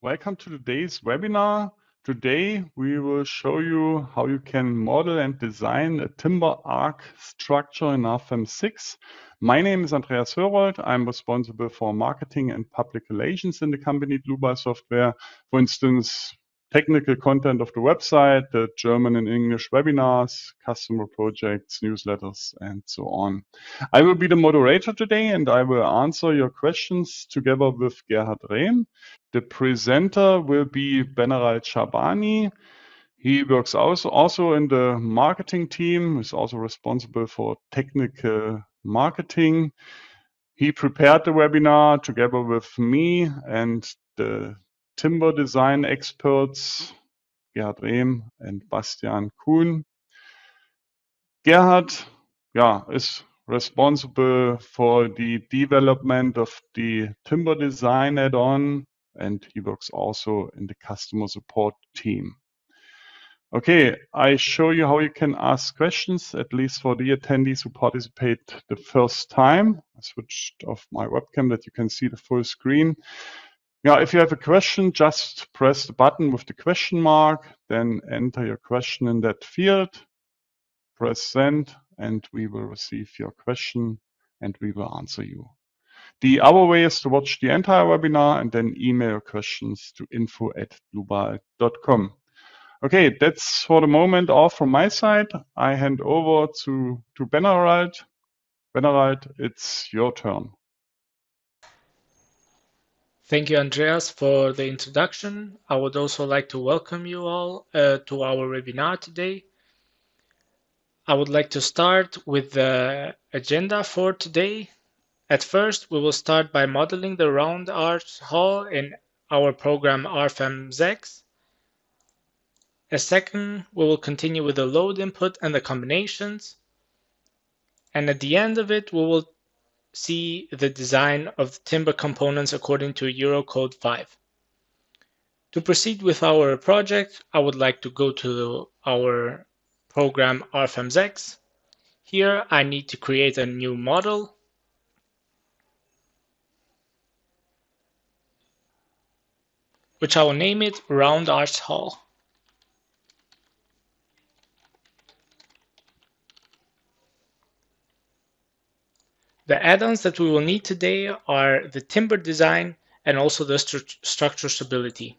Welcome to today's webinar. Today we will show you how you can model and design a timber arc structure in RFEM 6. My name is Andreas Hörold. I'm responsible for marketing and public relations in the company Dlubal Software. For instance, technical content of the website, the German and English webinars, customer projects, newsletters, and so on. I will be the moderator today and I will answer your questions together with Gerhard Rehm. The presenter will be Benaral Chabani. He works also in the marketing team, is also responsible for technical marketing. He prepared the webinar together with me and the timber design experts, Gerhard Rehm and Bastian Kuhn. Gerhard, is responsible for the development of the timber design add-on, and he works also in the customer support team. Okay, I show you how you can ask questions, at least for the attendees who participate the first time. I switched off my webcam that you can see the full screen. If you have a question, just press the button with the question mark, then enter your question in that field, press send, and we will receive your question and we will answer you. The other way is to watch the entire webinar and then email questions to info@dlubal.com. Okay, that's for the moment all from my side. I hand over to Benaral. Benaral, it's your turn. Thank you, Andreas, for the introduction. I would also like to welcome you all to our webinar today. I would like to start with the agenda for today. At first, we will start by modeling the round arch hall in our program RFEM 6. A second, we will continue with the load input and the combinations. And at the end of it, we will see the design of the timber components according to Eurocode 5. To proceed with our project, I would like to go to our program RFEM 6. Here, I need to create a new model. Which I will name it Round Arch Hall. The add-ons that we will need today are the timber design and also the structure stability.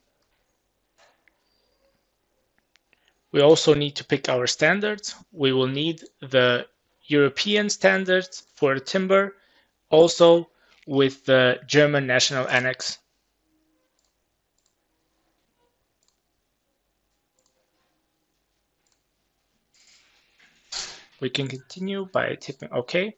We also need to pick our standards. We will need the European standards for timber, also with the German National Annex. We can continue by tipping OK.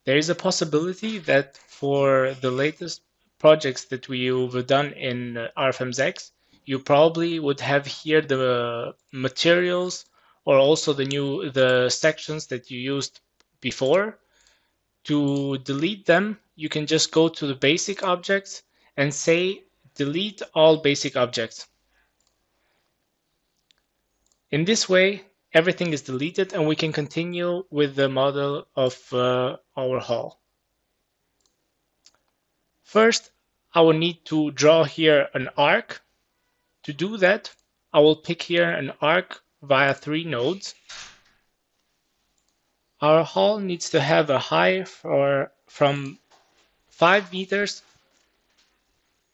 There is a possibility that for the latest projects that we've done in RFEM 6, you probably would have here the materials or also the sections that you used before. To delete them, you can just go to the basic objects and say delete all basic objects. In this way, everything is deleted and we can continue with the model of our hall. First, I will need to draw here an arc. To do that, I will pick here an arc via 3 nodes. Our hall needs to have a height from 5 meters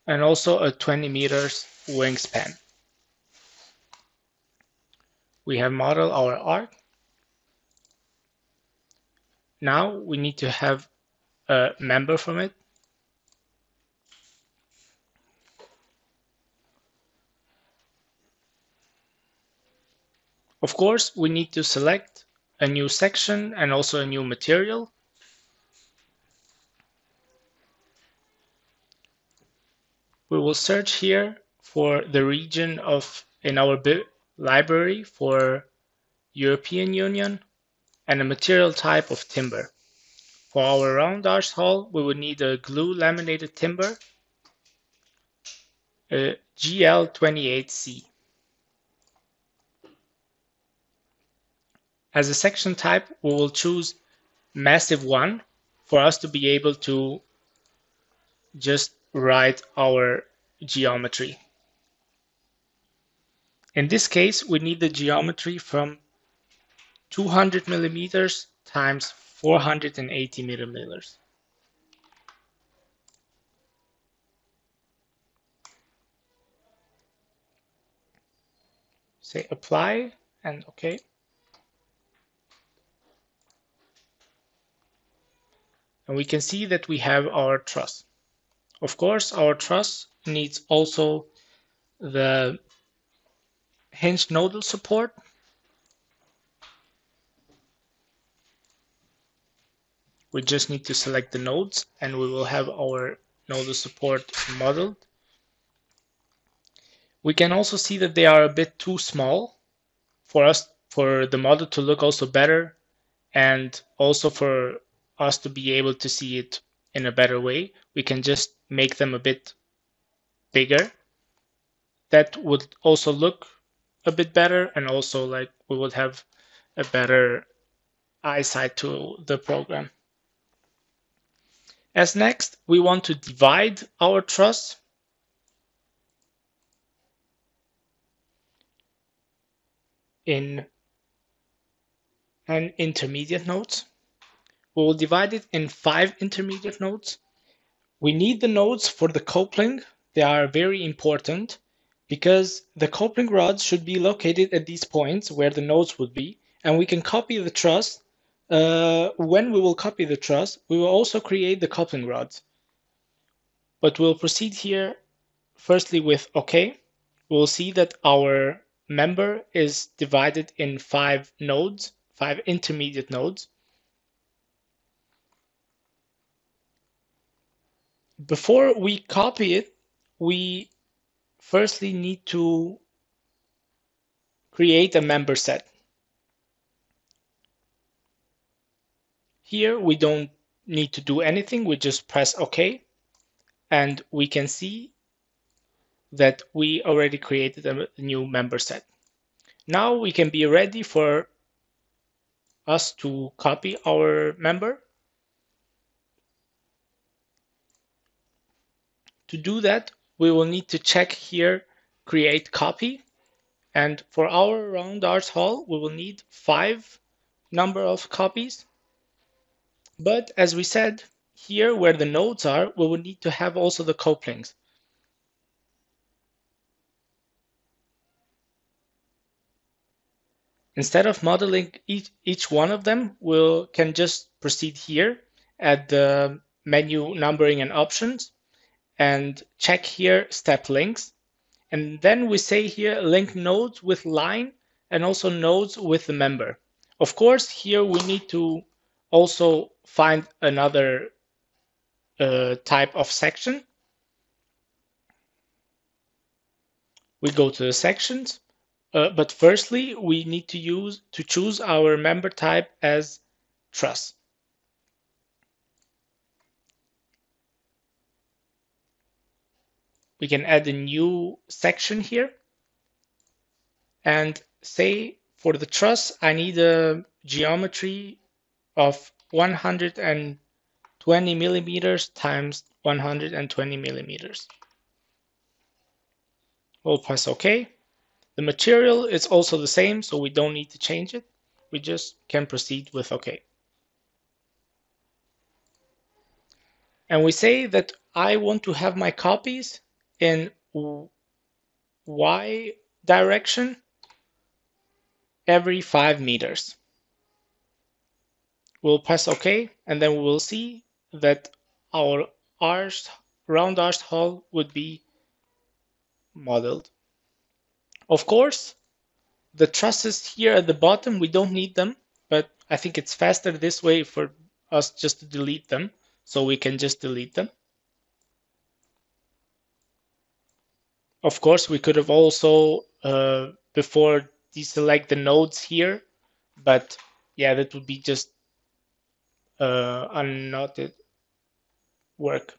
and also a 20 meters wingspan. We have modeled our arc. Now we need to have a member from it. Of course, we need to select a new section and also a new material. We will search here for the region in our library for European Union and a material type of timber. For our round arch hall, we will need a glue laminated timber, a GL28C. As a section type, we will choose Massive 1 for us to be able to just write our geometry. In this case, we need the geometry from 200 millimeters times 480 millimeters. Say apply and OK. And we can see that we have our truss. Of course, our truss needs also the hinge nodal support. We just need to select the nodes and we will have our nodal support modeled. We can also see that they are a bit too small for the model to look also better, and also for us to be able to see it in a better way. We can just make them a bit bigger. That would also look a bit better, and also like we would have a better eyesight to the program. As next, we want to divide our truss. In an intermediate nodes. We will divide it in 5 intermediate nodes. We need the nodes for the coupling. They are very important because the coupling rods should be located at these points where the nodes would be, and we can copy the truss. When we will copy the truss, we will also create the coupling rods. But we'll proceed here firstly with OK. We'll see that our member is divided in 5 nodes, 5 intermediate nodes. Before we copy it, we firstly need to create a member set. Here we don't need to do anything, we just press OK, and we can see that we already created a new member set. Now we can be ready for us to copy our member. To do that, we will need to check here, create copy. And for our round arch hall, we will need 5 number of copies. But as we said, here where the nodes are, we will need to have also the couplings. Instead of modeling each one of them, we can just proceed here at the menu numbering and options and check here step links. And then we say here link nodes with line and also nodes with the member. Of course, here we need to also find another type of section. We go to the sections, but firstly we need to choose our member type as truss. We can add a new section here and say for the truss I need a geometry of 120 millimeters times 120 millimeters. We'll press OK. The material is also the same, so we don't need to change it. We just can proceed with OK. And we say that I want to have my copies in Y direction every 5 meters. We'll press OK, and then we will see that our round arched hull would be modeled. Of course, the trusses here at the bottom, we don't need them, but I think it's faster this way for us just to delete them, so we can just delete them. Of course, we could have also before deselect the nodes here, but yeah, that would be just unnotted work.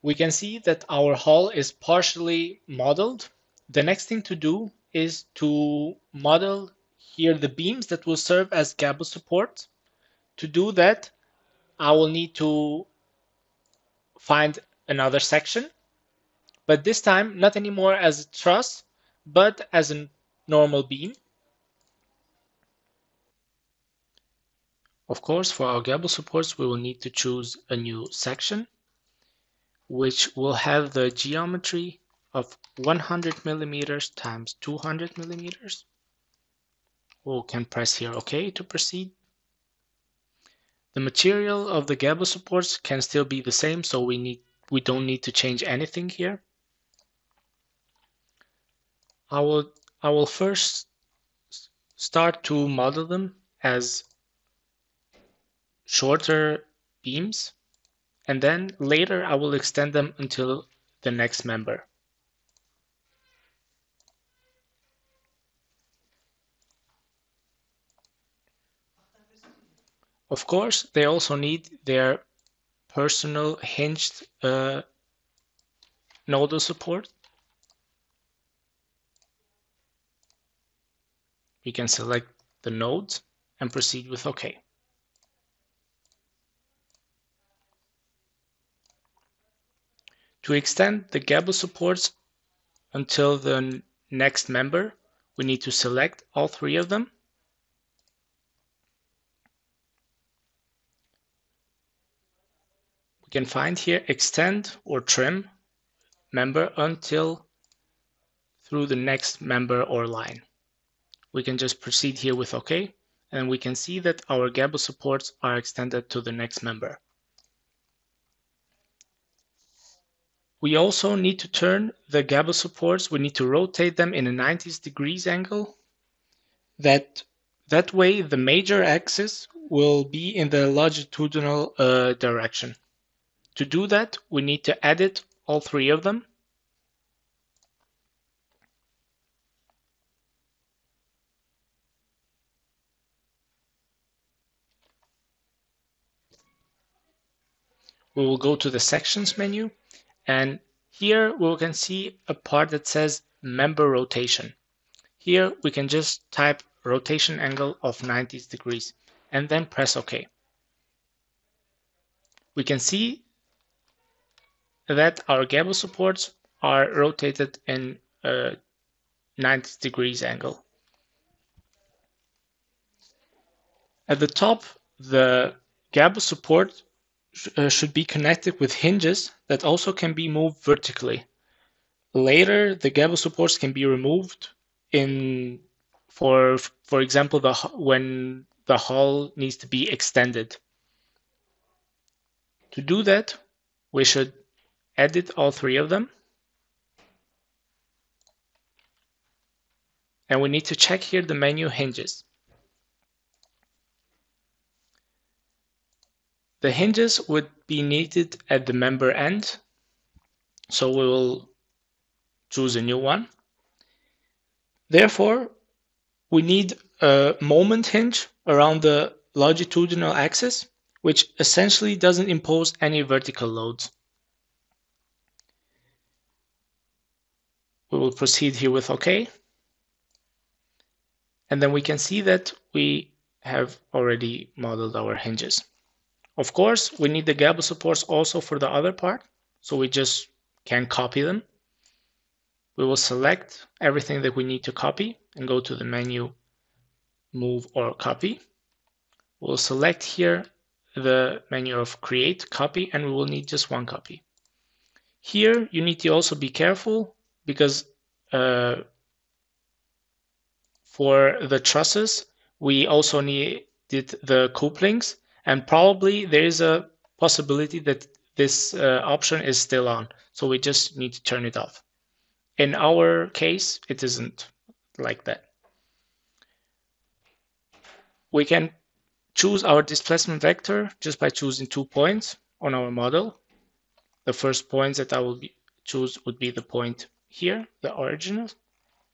We can see that our hull is partially modeled. The next thing to do is to model here the beams that will serve as gable support. To do that, I will need to find another section, but this time not anymore as a truss, but as a normal beam. Of course, for our gable supports, we will need to choose a new section, which will have the geometry of 100 millimeters times 200 millimeters. We can press here OK to proceed. The material of the gable supports can still be the same, so we don't need to change anything here. I will first start to model them as shorter beams, and then later I will extend them until the next member. Of course, they also need their personal hinged nodal support. We can select the node and proceed with OK. To extend the gable supports until the next member, we need to select all three of them. We can find here extend or trim member until through the next member or line. We can just proceed here with OK, and we can see that our gable supports are extended to the next member. We also need to turn the gable supports. We need to rotate them in a 90 degrees angle. That way the major axis will be in the longitudinal direction. To do that, we need to edit all three of them. We will go to the sections menu, and here we can see a part that says member rotation. Here we can just type rotation angle of 90 degrees and then press OK. We can see that our gable supports are rotated in a 90 degrees angle. At the top, the gable support should be connected with hinges that also can be moved vertically. Later, the gable supports can be removed for example, when the hull needs to be extended. To do that, we should edit all three of them. And we need to check here the menu hinges. The hinges would be needed at the member end, so we will choose a new one. Therefore, we need a moment hinge around the longitudinal axis, which essentially doesn't impose any vertical loads. We will proceed here with OK. And then we can see that we have already modeled our hinges. Of course, we need the gable supports also for the other part, so we just can copy them. We will select everything that we need to copy and go to the menu, Move or Copy. We'll select here the menu of Create, Copy, and we will need just one copy. Here, you need to also be careful because for the trusses, we also needed the couplings, and probably there is a possibility that this option is still on, so we just need to turn it off. In our case, it isn't like that. We can choose our displacement vector just by choosing 2 points on our model. The first points that I will choose would be the point here, the original,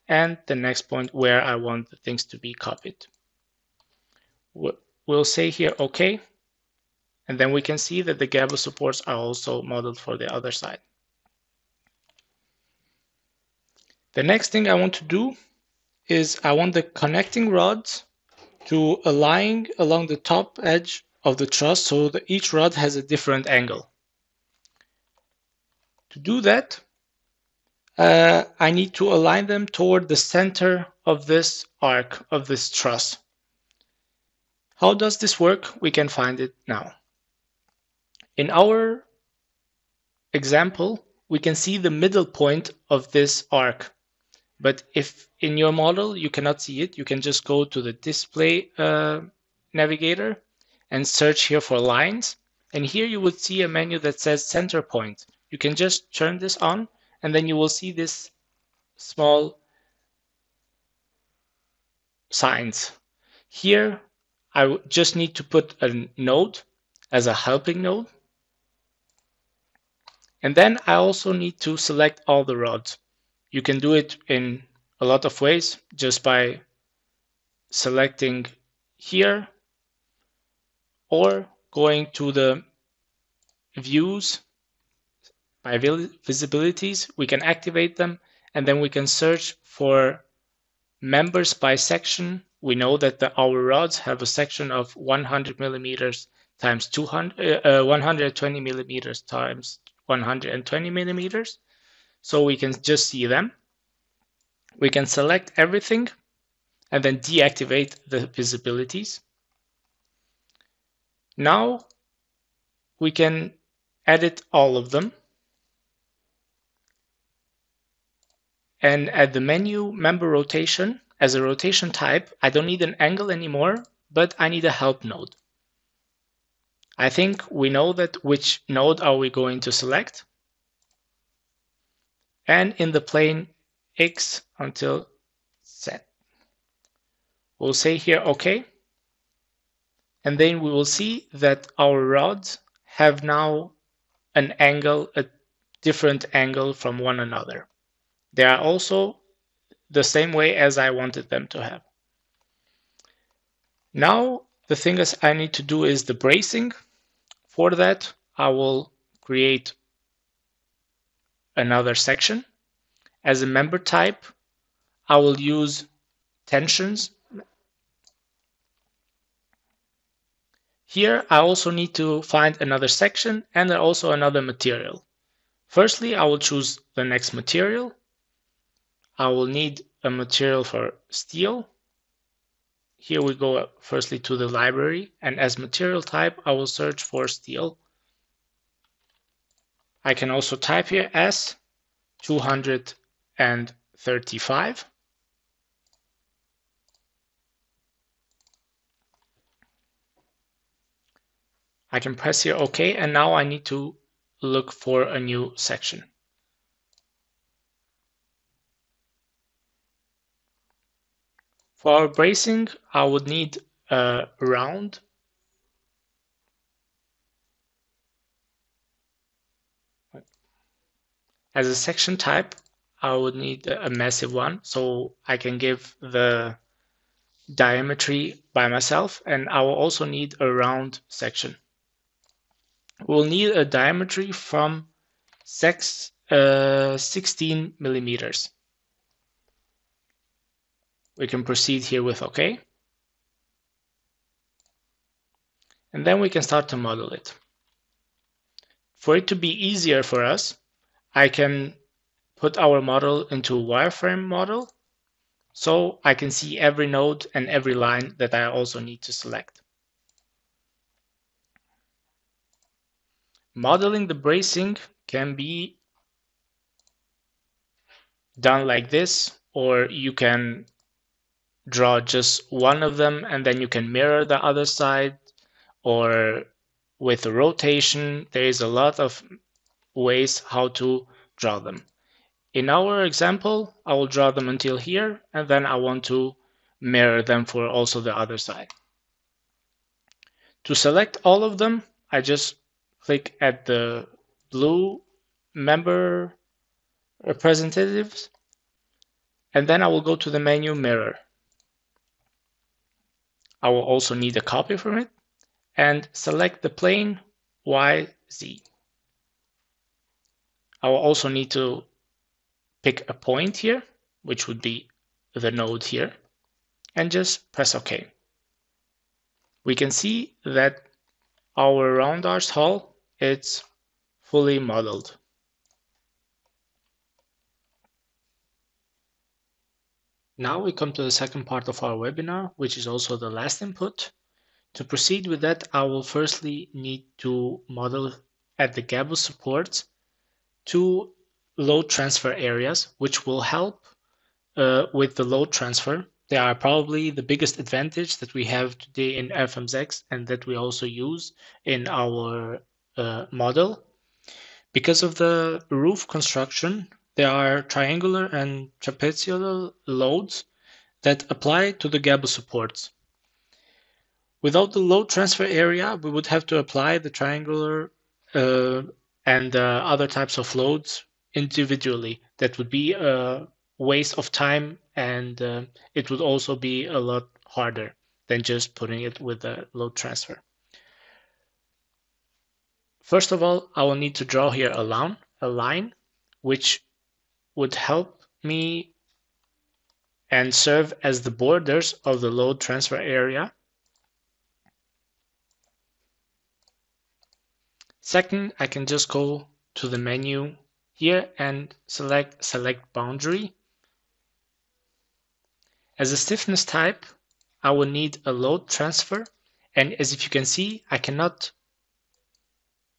and the next point where I want the things to be copied. We'll say here OK, and then we can see that the gable supports are also modeled for the other side. The next thing I want to do is I want the connecting rods to align along the top edge of the truss so that each rod has a different angle. To do that, I need to align them toward the center of this arc, of this truss. How does this work? We can find it now. In our example, we can see the middle point of this arc. But if in your model you cannot see it, you can just go to the display navigator and search here for lines. And here you would see a menu that says center point. You can just turn this on and then you will see this small signs. Here I just need to put a node as a helping node. And then I also need to select all the rods. You can do it in a lot of ways, just by selecting here or going to the views by visibilities. We can activate them and then we can search for members by section. We know that our rods have a section of 100 millimeters times 120 millimeters times 120 millimeters. So we can just see them. We can select everything and then deactivate the visibilities. Now we can edit all of them. And at the menu member rotation, as a rotation type, I don't need an angle anymore, but I need a help node. I think we know that which node are we going to select. And in the plane X until Z. We'll say here OK. And then we will see that our rods have now an angle, a different angle from one another. They are also the same way as I wanted them to have. Now the thing is I need to do is the bracing. For that, I will create another section. As a member type, I will use tensions. Here, I also need to find another section and also another material. Firstly, I will choose the next material. I will need a material for steel. Here we go firstly to the library, and as material type, I will search for steel. I can also type here S235. I can press here OK, and now I need to look for a new section. For our bracing, I would need a round. As a section type, I would need a massive one, so I can give the diameter by myself, and I will also need a round section. We'll need a diameter from 16 millimeters. We can proceed here with OK. And then we can start to model it. For it to be easier for us, I can put our model into a wireframe model, so I can see every node and every line that I also need to select. Modeling the bracing can be done like this, or you can draw just one of them and then you can mirror the other side, or with a rotation. There is a lot of ways how to draw them. In our example, I will draw them until here, and then I want to mirror them for also the other side. To select all of them, I just click at the blue member representatives, and then I will go to the menu mirror. I will also need a copy from it and select the plane Y, Z. I will also need to pick a point here. which would be the node here, and just press OK. We can see that our round arch hull is fully modeled. Now we come to the second part of our webinar, which is also the last input. To proceed with that, I will firstly need to model at the Gable supports 2 load transfer areas, which will help with the load transfer. They are probably the biggest advantage that we have today in RFEM and that we also use in our model. Because of the roof construction, there are triangular and trapezoidal loads that apply to the Gable supports. Without the load transfer area, we would have to apply the triangular and other types of loads individually. That would be a waste of time, and it would also be a lot harder than just putting it with the load transfer. First of all, I will need to draw here a line which would help me and serve as the borders of the load transfer area. Second, I can just go to the menu here and select boundary. As a stiffness type, I will need a load transfer, and as if you can see, I cannot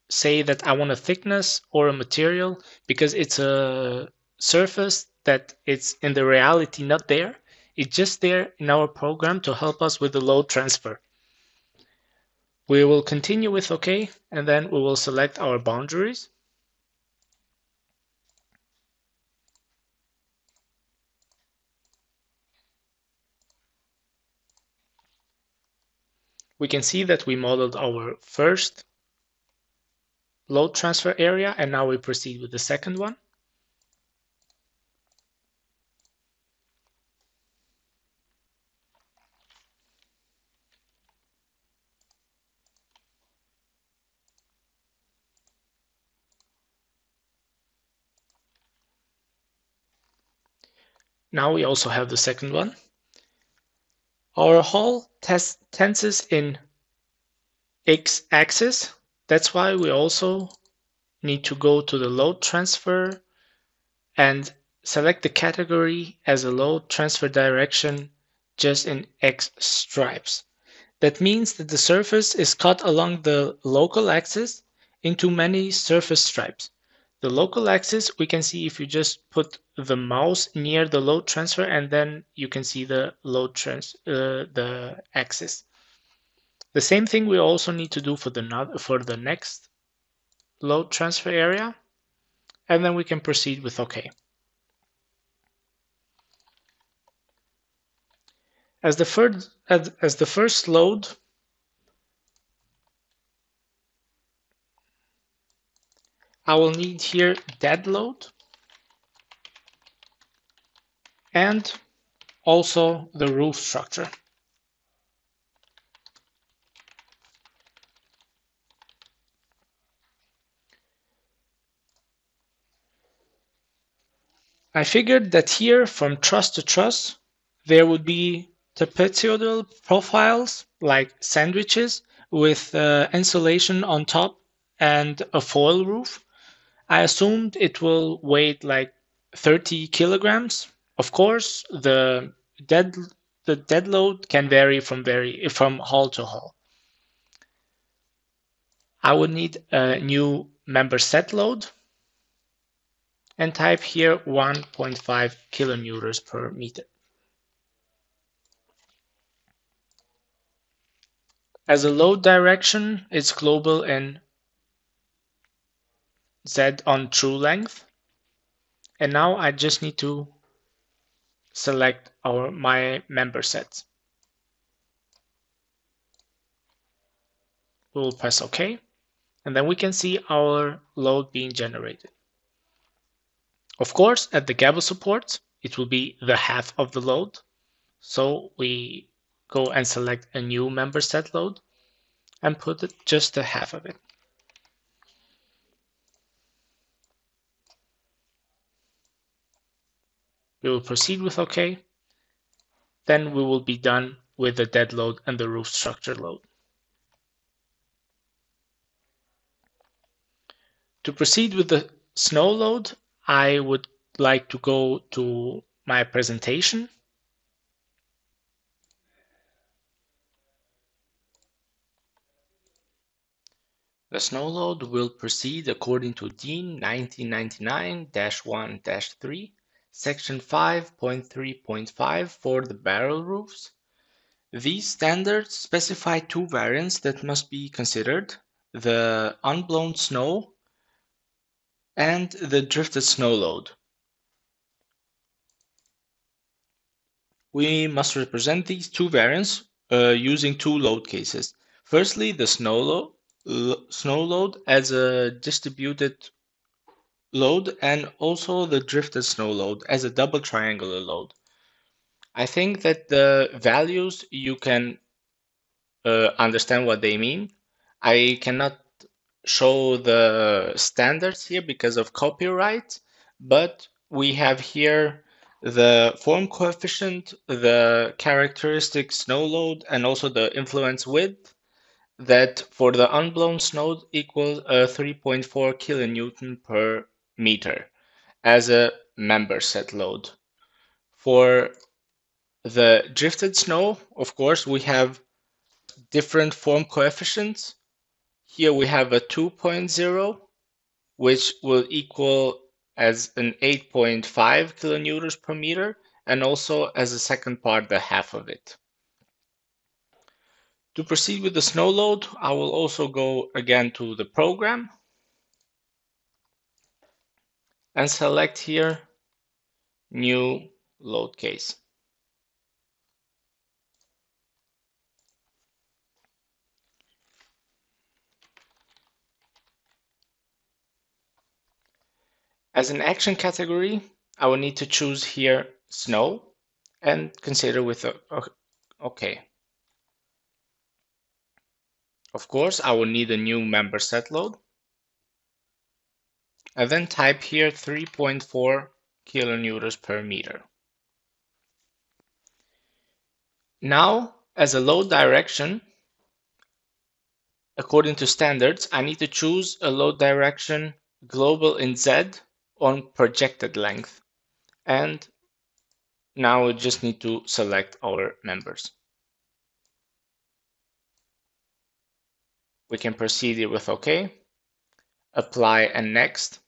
say that I want a thickness or a material because it's a surface that it's in the reality not there. It's just there in our program to help us with the load transfer. We will continue with OK, and then we will select our boundaries. We can see that we modeled our first load transfer area, and now we proceed with the second one. Now we also have the second one. Our hull tenses in x-axis. That's why we also need to go to the load transfer and select the category as a load transfer direction just in X stripes. That means that the surface is cut along the local axis into many surface stripes. The local axis we can see if you just put the mouse near the load transfer, and then you can see the the axis. The same thing we also need to do for the next load transfer area, and then we can proceed with OK. As the first load, I will need here dead load and also the roof structure. I figured that here from truss to truss there would be trapezoidal profiles like sandwiches with insulation on top and a foil roof. I assumed it will weigh like 30 kilograms. Of course, the dead load can vary from hull to hull. I would need a new member set load and type here 1.5 kilonewtons per meter. As a load direction, it's global in Z on true length. And now I just need to select my member sets. We will press OK, and then we can see our load being generated. Of course, at the Gable support, it will be the half of the load. So we go and select a new member set load and put just the half of it. We will proceed with OK. Then we will be done with the dead load and the roof structure load. To proceed with the snow load, I would like to go to my presentation. The snow load will proceed according to DIN 1999-1-3, section 5.3.5 for the barrel roofs. These standards specify two variants that must be considered: the unblown snow and the drifted snow load. We must represent these two variants using two load cases. Firstly, the snow load as a distributed load, and also the drifted snow load as a double triangular load. I think that the values, you can understand what they mean. I cannot show the standards here because of copyright, but we have here the form coefficient, the characteristic snow load, and also the influence width, that for the unblown snow equals 3.4 kilonewton per meter as a member set load. For the drifted snow, of course, we have different form coefficients. Here we have a 2.0, which will equal as an 8.5 kilonewtons per meter, and also as a second part, the half of it. To proceed with the snow load, I will also go again to the program and select here new load case. As an action category, I will need to choose here snow and consider with OK. Of course, I will need a new member set load. And then type here 3.4 kilonewtons per meter. Now, as a load direction, according to standards, I need to choose a load direction global in Z on projected length. And now we just need to select our members. We can proceed here with OK, apply and next,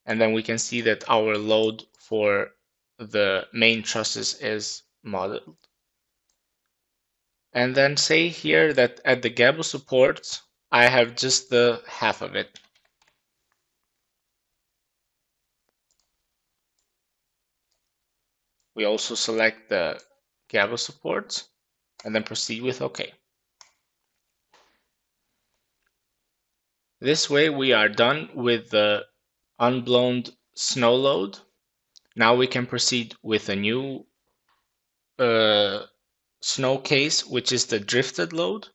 and then we can see that our load for the main trusses is modeled. And then say here that at the gable supports, I have just the half of it. We also select the gable supports and then proceed with OK. This way we are done with the unblown snow load. Now we can proceed with a new snow case, which is the drifted load.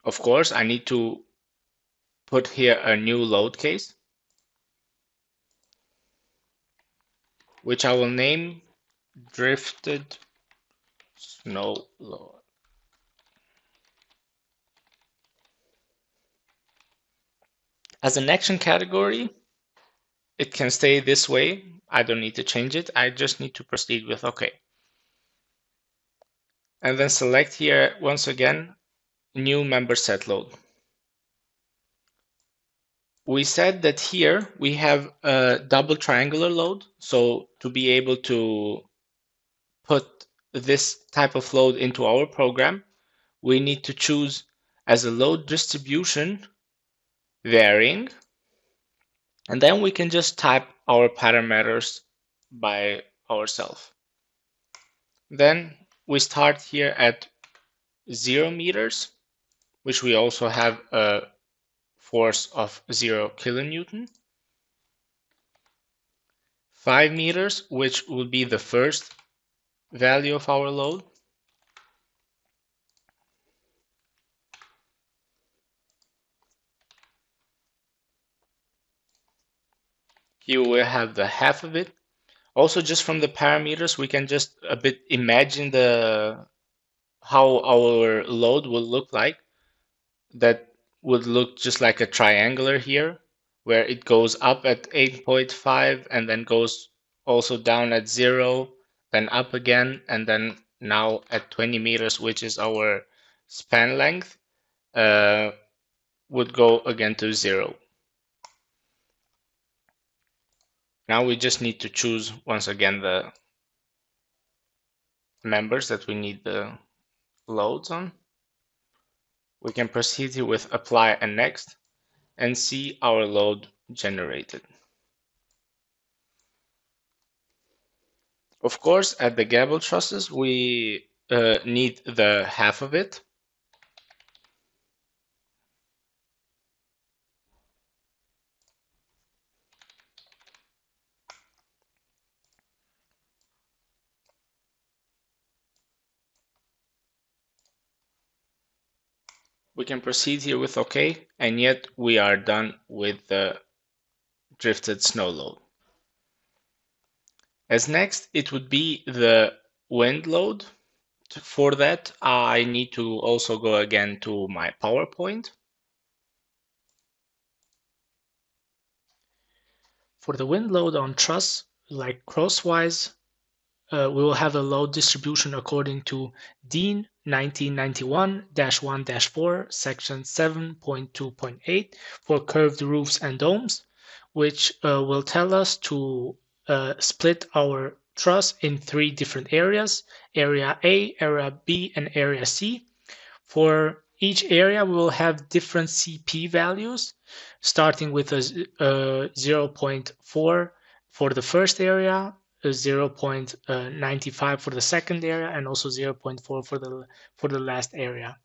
Of course, I need to put here a new load case, which I will name drifted snow load. As an action category, it can stay this way. I don't need to change it. I just need to proceed with OK. And then select here once again, new member set load. We said that here we have a double triangular load. So to be able to put this type of load into our program, we need to choose as a load distribution varying, and then we can just type our parameters by ourselves. Then we start here at 0 meters, which we also have a force of 0 kilonewton. 5 meters, which will be the first value of our load. Here we have the half of it. Also, just from the parameters, we can just a bit imagine how our load will look like. That would look just like a triangular here, where it goes up at 8.5 and then goes also down at 0, then up again, and then now at 20 meters, which is our span length, would go again to 0. Now we just need to choose once again the members that we need the loads on. We can proceed here with apply and next and see our load generated. Of course, at the gable trusses, we need the half of it. We can proceed here with OK, and yet we are done with the drifted snow load. As next, it would be the wind load. For that, I need to also go again to my PowerPoint. For the wind load on truss, like crosswise, we will have a load distribution according to DIN 1991-1-4, section 7.2.8 for curved roofs and domes, which will tell us to split our truss in 3 different areas, area A, area B, and area C. For each area, we will have different CP values, starting with a 0.4 for the first area, 0.95 for the second area, and also 0.4 for the last area.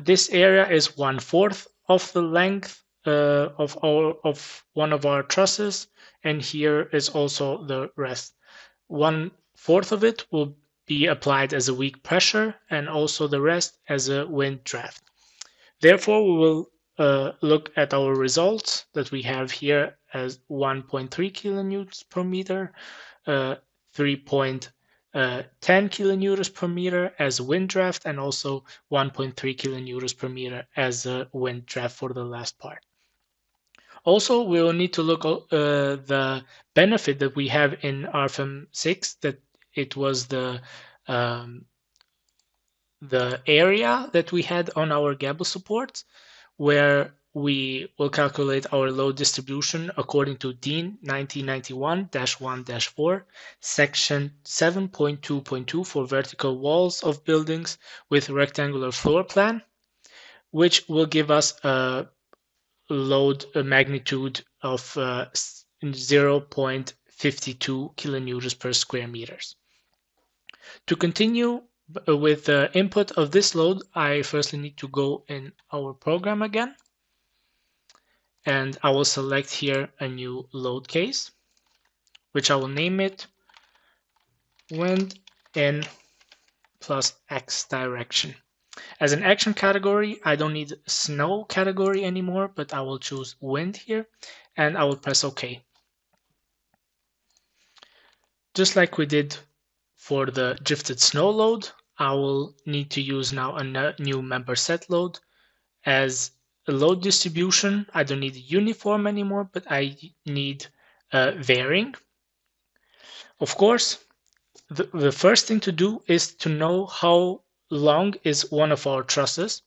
This area is 1/4 of the length of one of our trusses, and here is also the rest. 1/4 of it will be applied as a weak pressure, and also the rest as a wind draft. Therefore, we will look at our results that we have here as 1.3 kilonewtons per meter, 3.10 kilonewtons per meter as a wind draft, and also 1.3 kilonewtons per meter as a wind draft for the last part. Also, we will need to look at the benefit that we have in RFEM 6, that it was the area that we had on our gable supports, where we will calculate our load distribution according to DIN 1991-1-4, section 7.2.2 for vertical walls of buildings with rectangular floor plan, which will give us a load magnitude of 0.52 kilonewtons per square meters. To continue with the input of this load, I firstly need to go in our program again, and I will select here a new load case, which I will name it wind in plus X direction. As an action category, I don't need snow category anymore, but I will choose wind here, and I will press OK. Just like we did for the drifted snow load, I will need to use now a new member set load. As a load distribution, I don't need uniform anymore, but I need varying. Of course, the first thing to do is to know how long is one of our trusses.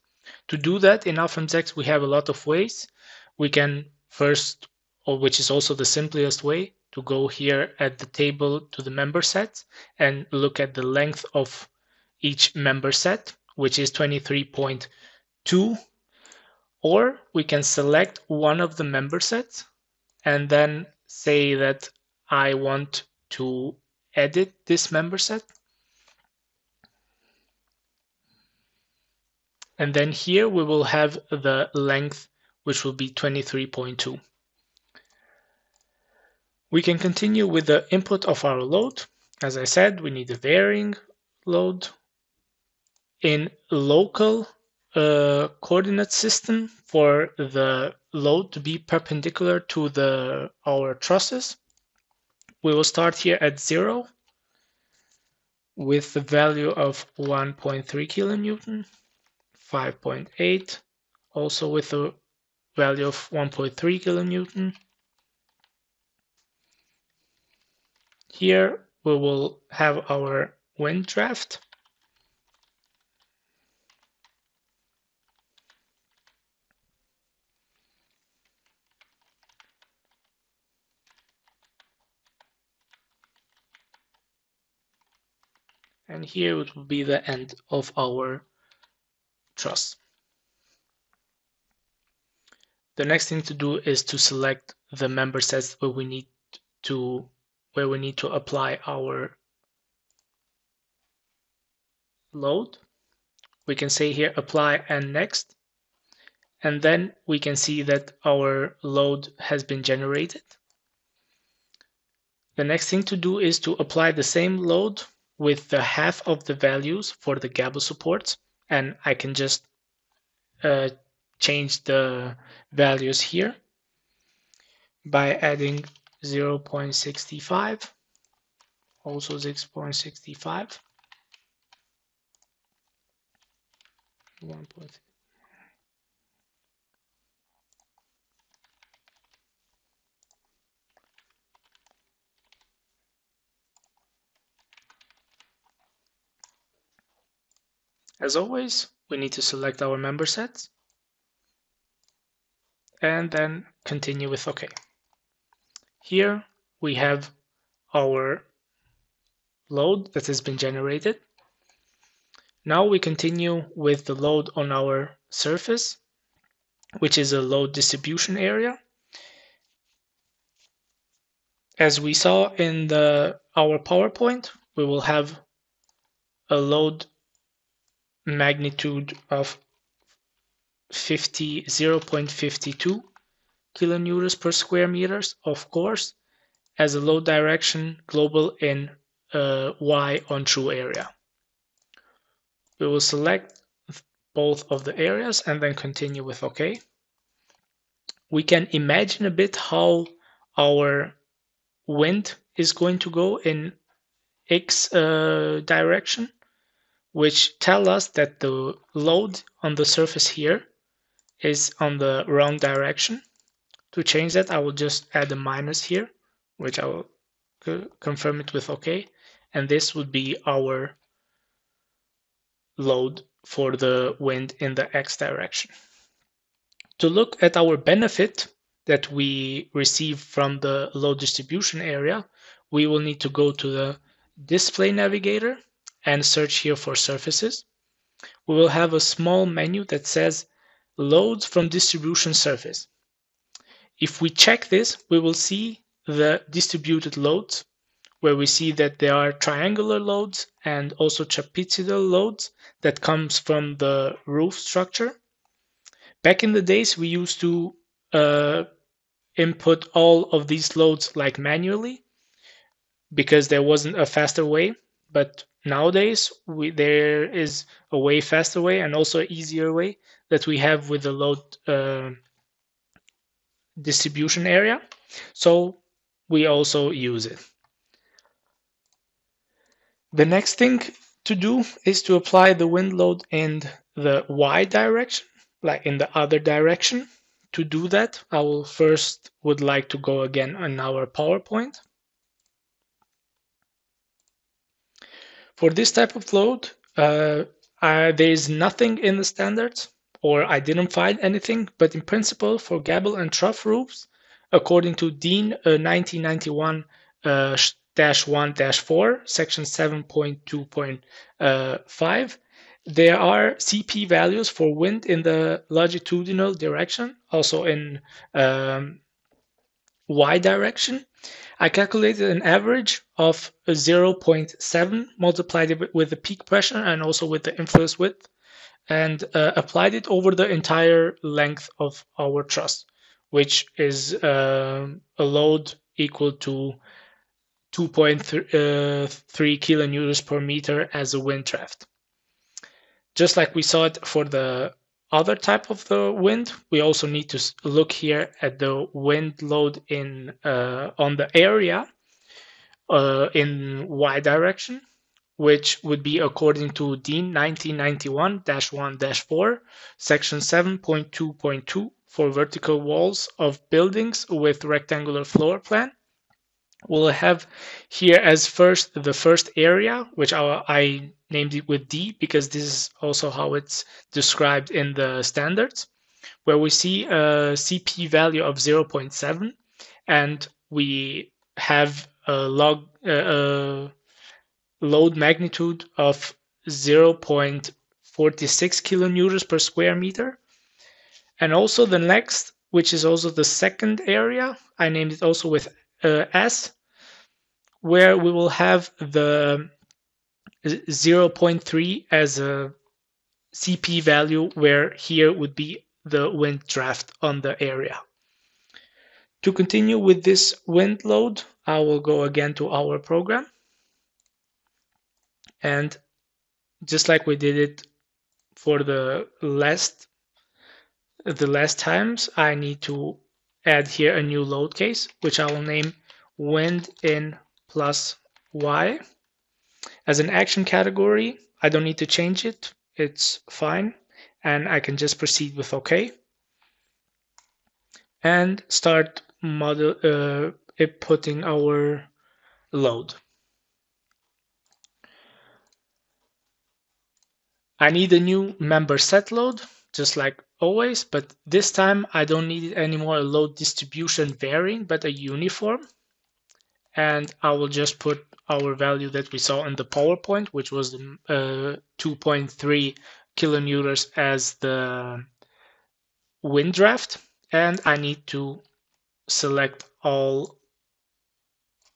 To do that in RFEM 6, we have a lot of ways. We can first, or which is also the simplest way, to go here at the table to the member sets and look at the length of each member set, which is 23.2. Or we can select one of the member sets and then say that I want to edit this member set. And then here we will have the length, which will be 23.2. We can continue with the input of our load. As I said, we need a varying load. In local coordinate system for the load to be perpendicular to our trusses, we will start here at 0 with the value of 1.3 kilonewton, 5.8, also with the value of 1.3 kilonewton. Here we will have our wind draft. And here it will be the end of our truss. The next thing to do is to select the member sets where we need to apply our load. We can say here apply and next, and then we can see that our load has been generated. The next thing to do is to apply the same load with the half of the values for the gable supports, and I can just change the values here by adding 0.65, also 6.65, 1. As always, we need to select our member sets and then continue with OK. Here we have our load that has been generated. Now we continue with the load on our surface, which is a load distribution area. As we saw in our PowerPoint, we will have a load magnitude of 0.52 kilonewtons per square meters, of course, as a load direction global in Y on true area. We will select both of the areas and then continue with OK. We can imagine a bit how our wind is going to go in X direction, which tell us that the load on the surface here is on the wrong direction. To change that, I will just add a minus here, which I will confirm it with OK. And this would be our load for the wind in the X direction. To look at our benefit that we receive from the load distribution area, we will need to go to the display navigator and search here for surfaces. We will have a small menu that says loads from distribution surface. If we check this, we will see the distributed loads, where we see that there are triangular loads and also trapezoidal loads that comes from the roof structure. Back in the days, we used to input all of these loads like manually because there wasn't a faster way. But nowadays, there is a way faster way and also an easier way that we have with the load distribution area. So we also use it. The next thing to do is to apply the wind load in the Y direction, like in the other direction. To do that, I will first would like to go again on our PowerPoint. For this type of load, there is nothing in the standards, or I didn't find anything, but in principle for gable and trough roofs, according to DIN 1991-1-4, section 7.2.5, there are CP values for wind in the longitudinal direction, also in Y direction. I calculated an average of 0.7 multiplied with the peak pressure and also with the influence width, and applied it over the entire length of our truss, which is a load equal to 2.3 kilonewtons per meter as a wind draft. Just like we saw it for the other type of the wind, we also need to look here at the wind load in on the area. in Y direction, which would be according to DIN 1991-1-4, section 7.2.2 for vertical walls of buildings with rectangular floor plan. We'll have here as the first area, which I named it with D because this is also how it's described in the standards, where we see a CP value of 0.7 and we have a load magnitude of 0.46 kilonewtons per square meter. And also the next, which is also the second area, I named it also with S, where we will have the 0.3 as a CP value, where here would be the wind draft on the area. To continue with this wind load, I will go again to our program. And just like we did it for the last times, I need to add here a new load case, which I will name wind in plus Y. As an action category, I don't need to change it. It's fine. And I can just proceed with OK. And start inputting our load. I need a new member set load, just like always, but this time I don't need it anymore a load distribution varying, but a uniform. And I will just put our value that we saw in the PowerPoint, which was 2.3 kilonewtons as the wind draft. And I need to select all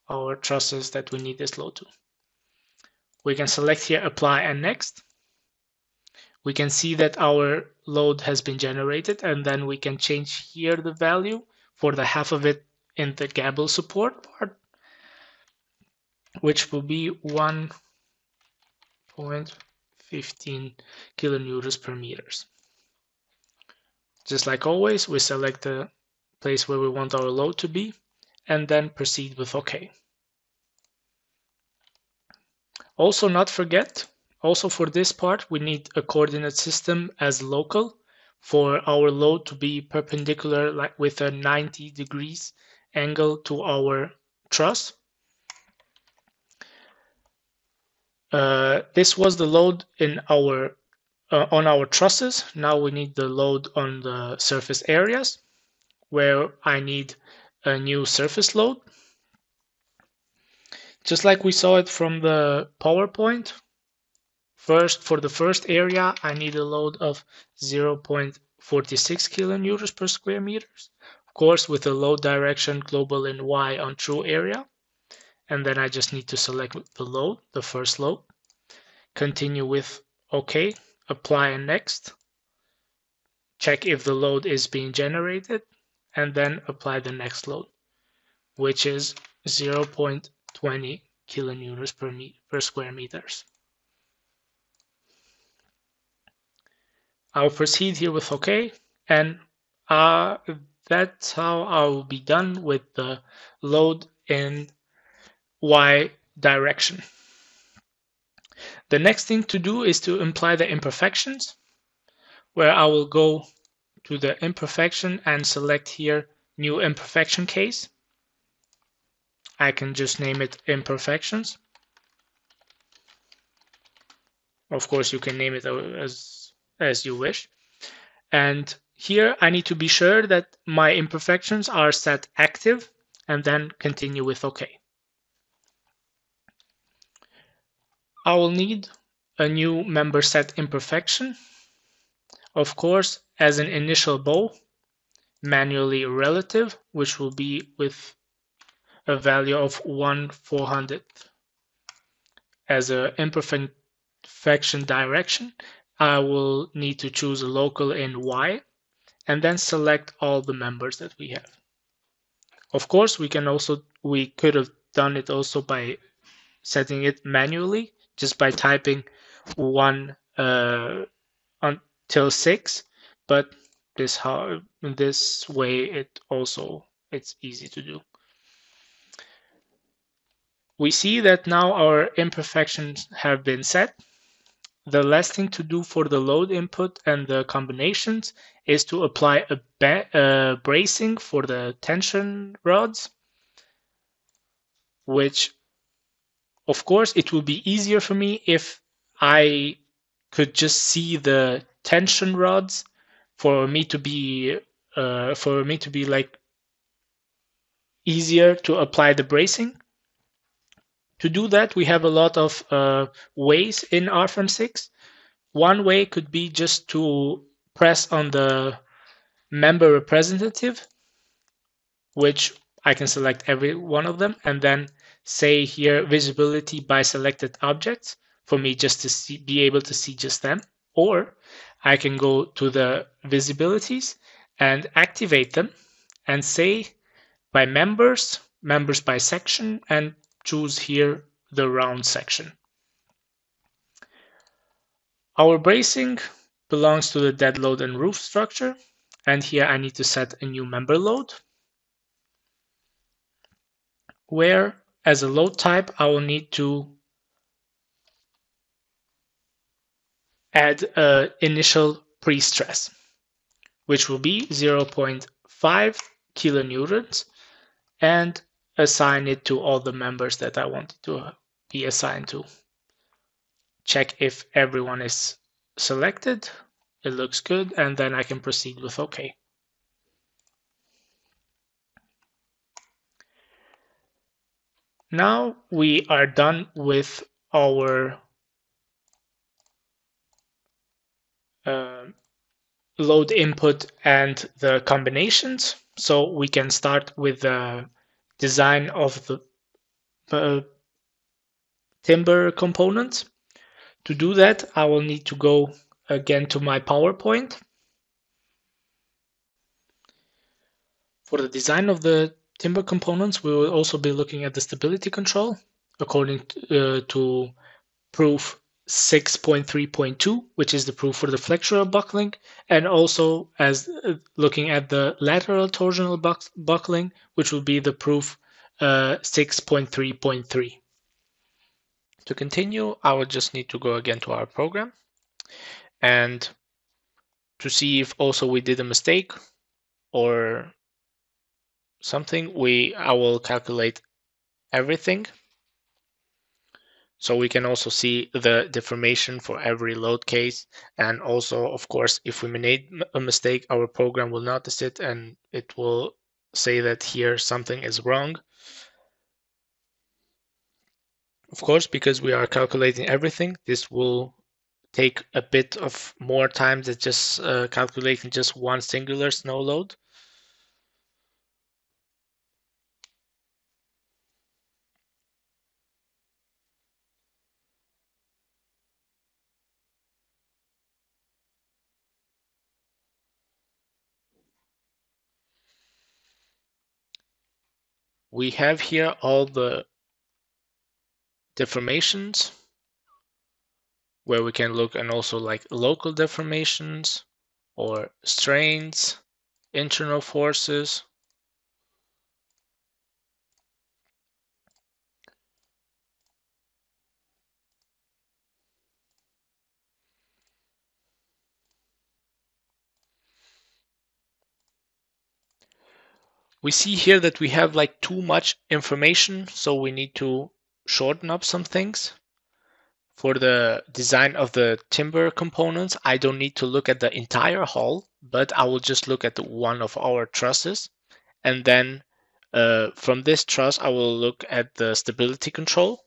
our trusses that we need this load to. We can select here apply and next. We can see that our load has been generated, and then we can change here the value for the half of it in the Gabel support part, which will be 1.15 kilonewtons per meters. Just like always, we select the place where we want our load to be and then proceed with OK. Also, not forget, also for this part, we need a coordinate system as local for our load to be perpendicular, like with a 90 degrees angle to our truss. This was the load in our on our trusses. Now we need the load on the surface areas, where I need a new surface load. Just like we saw it from the PowerPoint, first, for the first area, I need a load of 0.46 kilonewtons per square meters. Of course, with the load direction global in Y on true area. And then I just need to select the load, the first load. Continue with OK, apply and next. Check if the load is being generated, and then apply the next load, which is 0.20 kilonewtons per square meters. I'll proceed here with OK, and that's how I will be done with the load in Y direction. The next thing to do is to imply the imperfections, where I will go to the imperfection and select here new imperfection case. I can just name it imperfections. Of course, you can name it as you wish. And here I need to be sure that my imperfections are set active, and then continue with OK. I will need a new member set imperfection. Of course, as an initial bow, manually relative, which will be with a value of 1/400th. As an imperfection direction, I will need to choose a local in Y and then select all the members that we have. Of course, we could have done it also by setting it manually, just by typing 1 until 6, but this way it's easy to do. We see that now our imperfections have been set. The last thing to do for the load input and the combinations is to apply a bracing for the tension rods, which of course it will be easier for me if I could just see the tension rods for me to be like easier to apply the bracing. To do that, we have a lot of ways in RFEM 6. One way could be just to press on the member representative, which I can select every one of them, and then say here visibility by selected objects for me just to be able to see just them. Or I can go to the visibilities and activate them and say by members, members by section, and choose here the round section. Our bracing belongs to the dead load and roof structure, and here I need to set a new member load, where as a load type I will need to add an initial pre-stress, which will be 0.5 kilonewtons, and assign it to all the members that I want it to be assigned to. Check if everyone is selected. It looks good, and then I can proceed with OK. Now we are done with our load input and the combinations. So we can start with the design of the timber components. To do that, I will need to go again to my PowerPoint. For the design of the timber components, we will also be looking at the stability control according to proof 6.3.2, which is the proof for the flexural buckling, and also as looking at the lateral torsional buckling, which will be the proof 6.3.3. To continue, I will just need to go again to our program and to see if also we did a mistake or something, I will calculate everything. So we can also see the deformation for every load case. And also, of course, if we made a mistake, our program will notice it and it will say that here something is wrong. Of course, because we are calculating everything, this will take a bit of more time than just calculating just one singular snow load. We have here all the deformations where we can look, and also like local deformations or strains, internal forces. We see here that we have like too much information, so we need to shorten up some things. For the design of the timber components, I don't need to look at the entire hull, but I will just look at one of our trusses. And then from this truss, I will look at the stability control.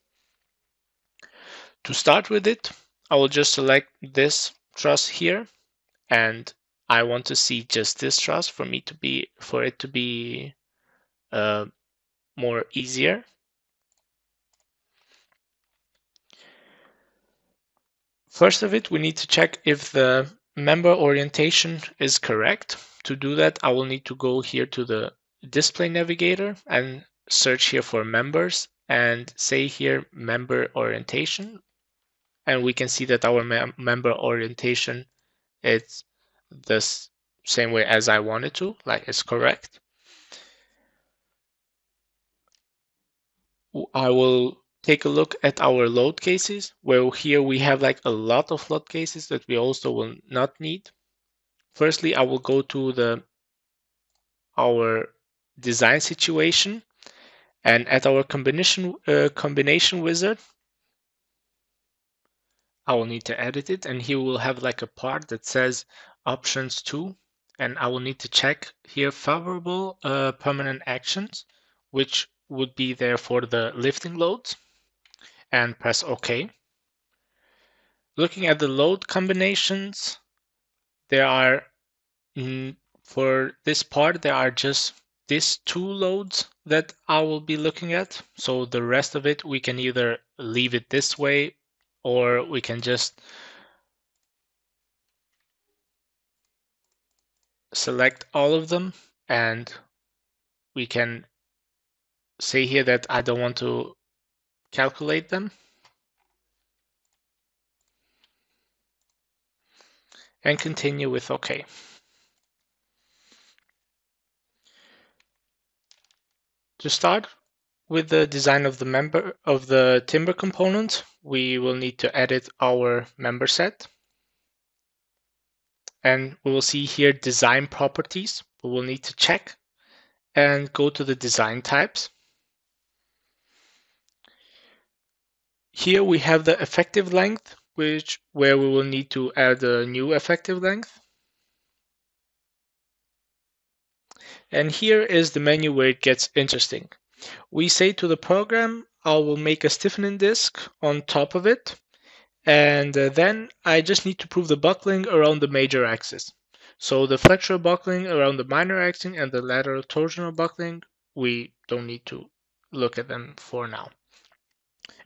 To start with it, I will just select this truss here, and I want to see just this truss for it to be more easier. First of it, we need to check if the member orientation is correct. To do that, I will need to go here to the display navigator and search here for members and say here member orientation. And we can see that our member orientation is the same way as I wanted to, like it's correct. I will take a look at our load cases, where here we have like a lot of load cases that we also will not need. Firstly, I will go to our design situation, and at our combination wizard, I will need to edit it, and here we'll have like a part that says options 2, and I will need to check here favorable permanent actions, which would be there for the lifting loads, and press OK. Looking at the load combinations, there are, for this part, there are just these 2 loads that I will be looking at. So the rest of it, we can either leave it this way, or we can just select all of them, and we can say here that I don't want to calculate them, and continue with OK. To start with the design of the timber component, we will need to edit our member set. And we will see here design properties. We will need to check and go to the design types. Here we have the effective length, where we will need to add a new effective length. And here is the menu where it gets interesting. We say to the program, I will make a stiffening disk on top of it, and then I just need to prove the buckling around the major axis. So the flexural buckling around the minor axis and the lateral torsional buckling, we don't need to look at them for now.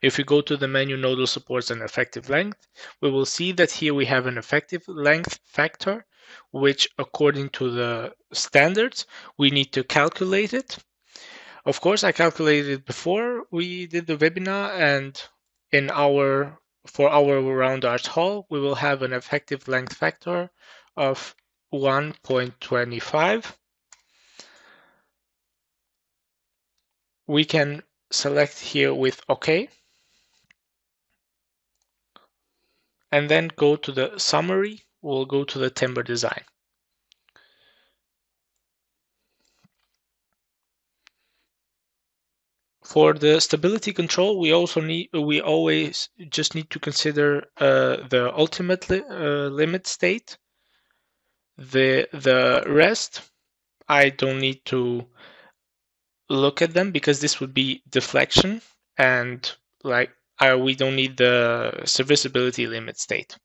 If we go to the menu nodal supports and effective length, we will see that here we have an effective length factor, which according to the standards, we need to calculate it. Of course, I calculated it before we did the webinar, and for our round arch hull, we will have an effective length factor of 1.25. We can select here with OK, and then go to the summary. We'll go to the timber design. For the stability control, we always just need to consider the ultimate limit state. The rest, I don't need to look at them because this would be deflection, and we don't need the serviceability limit state.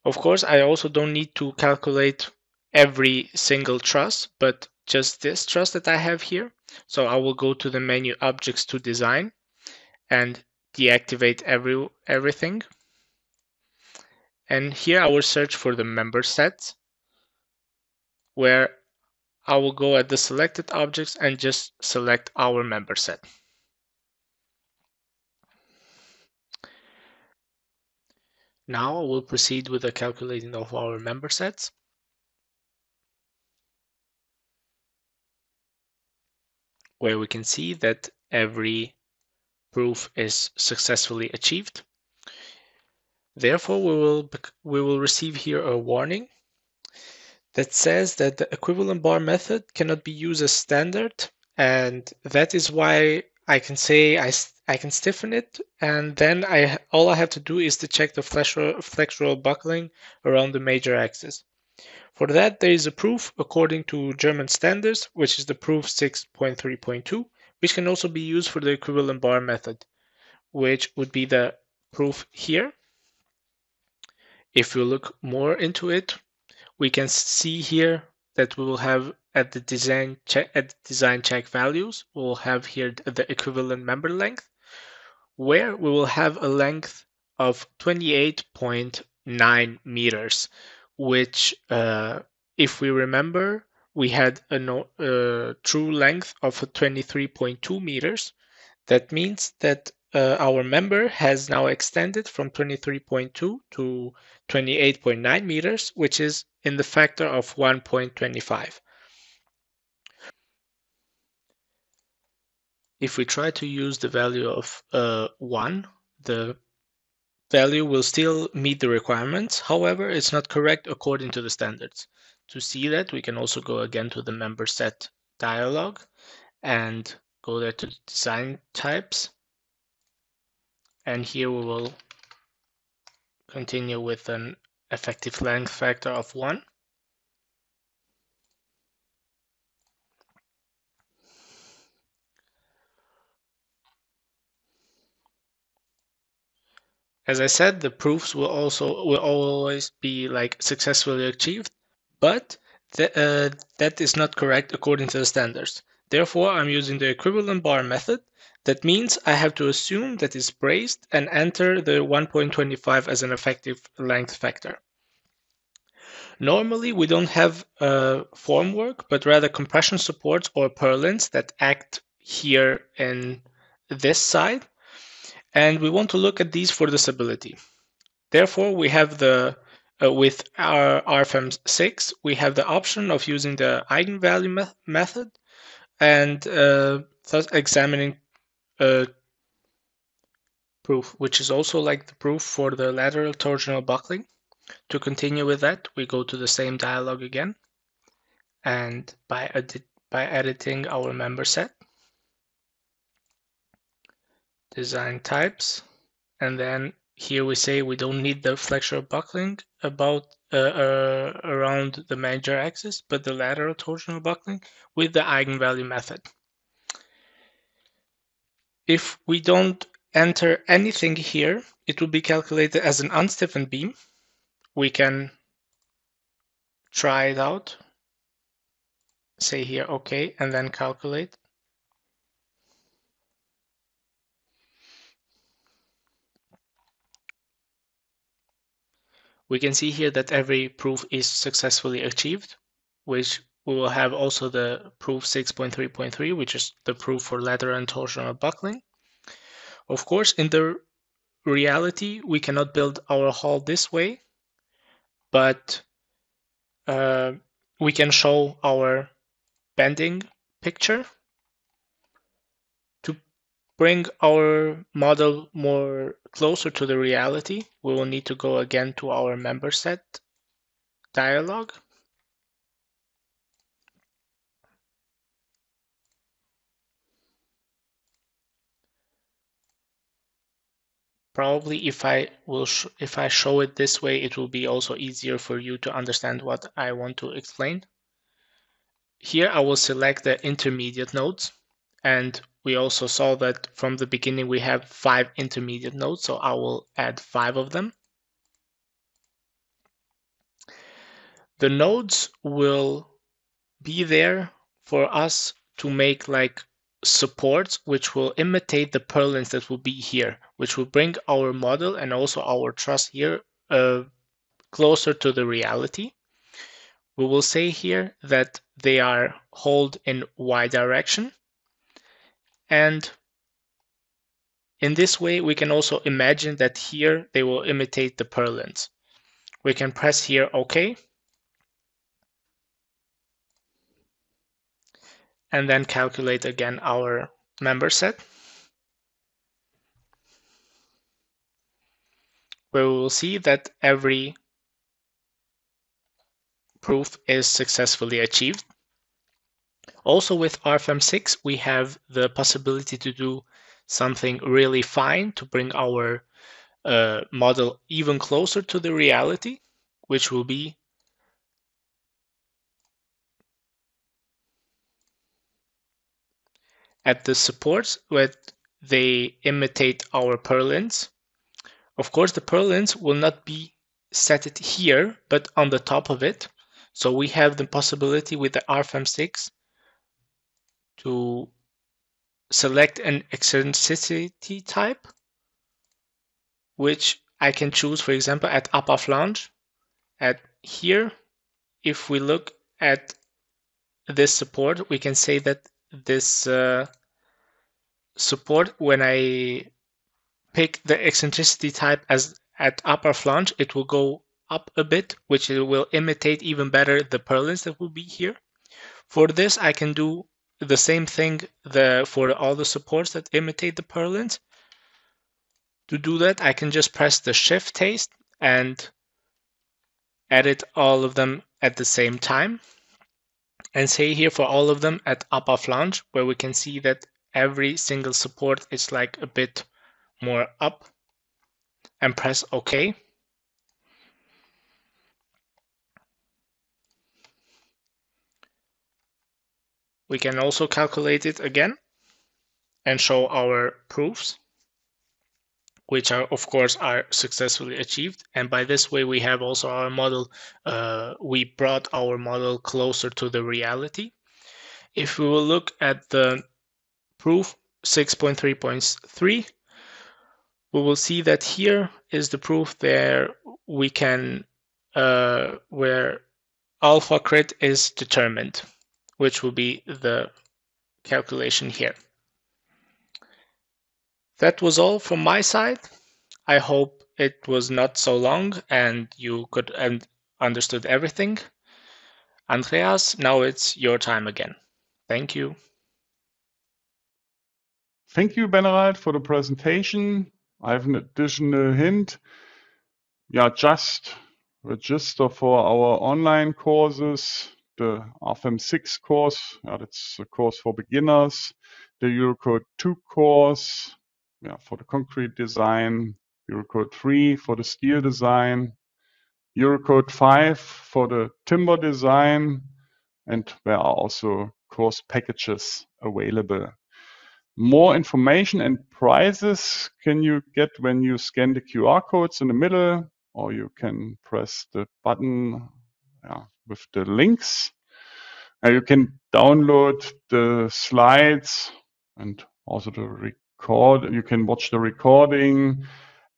Of course, I also don't need to calculate every single truss, but just this truss that I have here. So I will go to the menu Objects to Design and deactivate everything. And here I will search for the member sets, where I will go at the selected objects and just select our member set. Now I will proceed with the calculating of our member sets. Where we can see that every proof is successfully achieved. Therefore, we will receive here a warning that says that the equivalent bar method cannot be used as standard, and that is why I can say I can stiffen it, and then all I have to do is to check the flexural buckling around the major axis. For that, there is a proof according to German standards, which is the proof 6.3.2, which can also be used for the equivalent bar method, which would be the proof here. If we look more into it, we can see here that we will have at the design check values, we'll have here the equivalent member length, where we will have a length of 28.9 meters, which, if we remember, we had a true length of 23.2 meters. That means that our member has now extended from 23.2 to 28.9 meters, which is in the factor of 1.25. If we try to use the value of 1, the value will still meet the requirements. However, it's not correct according to the standards. To see that, we can also go again to the member set dialog and go there to design types. And here we will continue with an effective length factor of 1. As I said, the proofs will always be like successfully achieved, but that is not correct according to the standards. Therefore, I'm using the equivalent bar method. That means I have to assume that it's braced and enter the 1.25 as an effective length factor. Normally, we don't have formwork, but rather compression supports or purlins that act here in this side. And we want to look at these for the stability. Therefore, we have the with our RFEM 6, we have the option of using the eigenvalue method and thus examining proof, which is also like the proof for the lateral torsional buckling. To continue with that, we go to the same dialog again, and by editing our member set, design types, and then here we say we don't need the flexural buckling around the major axis, but the lateral torsional buckling with the eigenvalue method. If we don't enter anything here, it will be calculated as an unstiffened beam. We can try it out, say here OK, and then calculate. We can see here that every proof is successfully achieved, which we will have also the proof 6.3.3, which is the proof for lateral and torsional buckling. Of course, in the reality, we cannot build our hull this way, but we can show our bending picture. To bring our model more closer to the reality, we will need to go again to our member set dialog. Probably if I show it this way, it will be also easier for you to understand what I want to explain. Here I will select the intermediate nodes, and we also saw that from the beginning we have 5 intermediate nodes, so I will add 5 of them. The nodes will be there for us to make like supports which will imitate the purlins that will be here, which will bring our model and also our truss here closer to the reality. We will say here that they are hauled in Y direction, and in this way we can also imagine that here they will imitate the purlins. We can press here OK, and then calculate again our member set, where we will see that every proof is successfully achieved. Also with RFEM 6, we have the possibility to do something really fine to bring our model even closer to the reality, which will be at the supports where they imitate our purlins. Of course, the purlins will not be set here, but on the top of it. So we have the possibility with the RFEM 6 to select an eccentricity type, which I can choose, for example, at upper flange. At here, if we look at this support, we can say that this support, when I pick the eccentricity type as at upper flange, it will go up a bit, which will imitate even better the purlins that will be here. For this, I can do the same thing for all the supports that imitate the purlins. To do that, I can just press the Shift taste and edit all of them at the same time. And say here for all of them at upper flange, where we can see that every single support is like a bit more up, and press OK. We can also calculate it again and show our proofs, which are, of course, are successfully achieved. And by this way, we have also our model. We brought our model closer to the reality. If we will look at the proof 6.3.3, we will see that here is the proof there we can, where alpha crit is determined, which will be the calculation here. That was all from my side. I hope it was not so long and you could understood everything. Andreas, now it's your time again. Thank you. Thank you, Benerald, for the presentation. I have an additional hint. Yeah, just register for our online courses. The RFEM 6 course, that's a course for beginners. The Eurocode 2 course, for the concrete design. Eurocode 3 for the steel design. Eurocode 5 for the timber design. And there are also course packages available. More information and prices can you get when you scan the QR codes in the middle, or you can press the button with the links. You can download the slides and also the record. You can watch the recording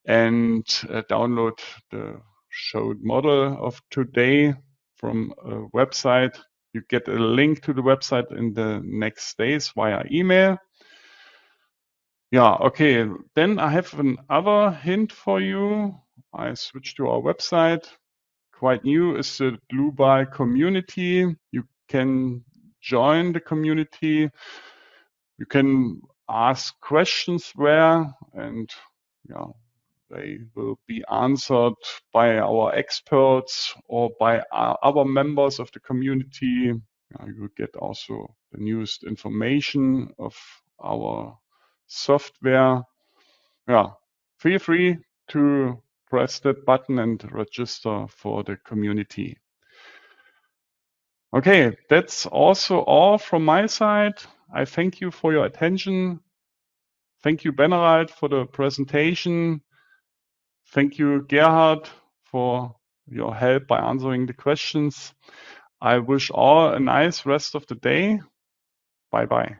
and download the showed model of today from a website. You get a link to the website in the next days via email. Yeah, okay. Then I have another hint for you. I switched to our website. Quite new is the Dlubal community. You can join the community. You can ask questions there, and they will be answered by our experts or by other members of the community. You will get also the newest information of our software. Feel free to press that button and register for the community. Okay, that's also all from my side. I thank you for your attention. Thank you, Benerald, for the presentation. Thank you, Gerhard, for your help by answering the questions. I wish all a nice rest of the day. Bye-bye.